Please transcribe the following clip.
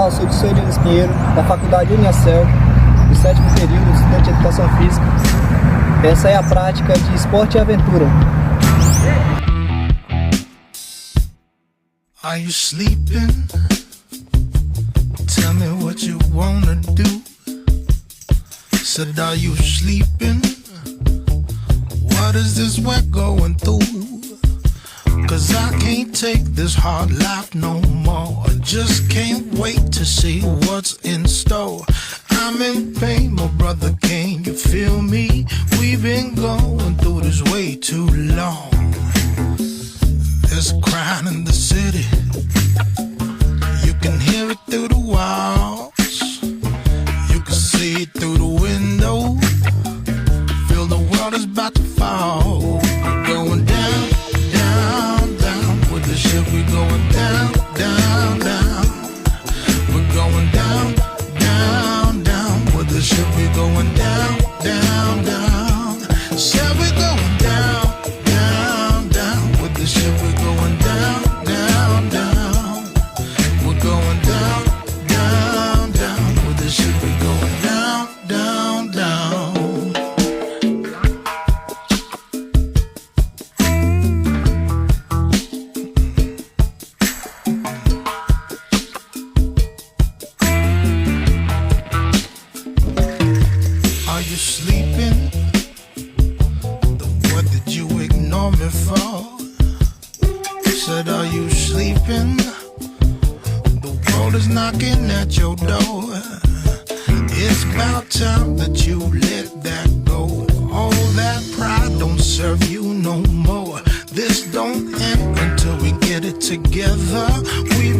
pessoal, sou de Elias Pinheiro, da Faculdade Unicel, do 7º período, estudante de Educação Física. Essa é a prática de Esporte e Aventura. Are you sleeping? Tell me what you wanna do. Said, are you sleeping? What is this we're going through? Cause I can't take this hard life no more. I just can't wait to see what's in store. I'm in pain, my brother, can you feel me? We've been going through this way too long. There's crying in the city. You can hear it through the walls. You can see it through the window. Feel the world is about to fall. We're going down, down, down. With the ship we're going down, down, down. We're going down, down, down. With the ship we're going down, down, down. Said we're going down, down, down. With the ship we're going down, down, down. We're going down, down, down. With the ship we're going down, down, down. Are you sleeping? What did you ignore me for? Said, are you sleeping? The world is knocking at your door. It's about time that you let that go. All that pride don't serve you no more. This don't end until we get it together. We've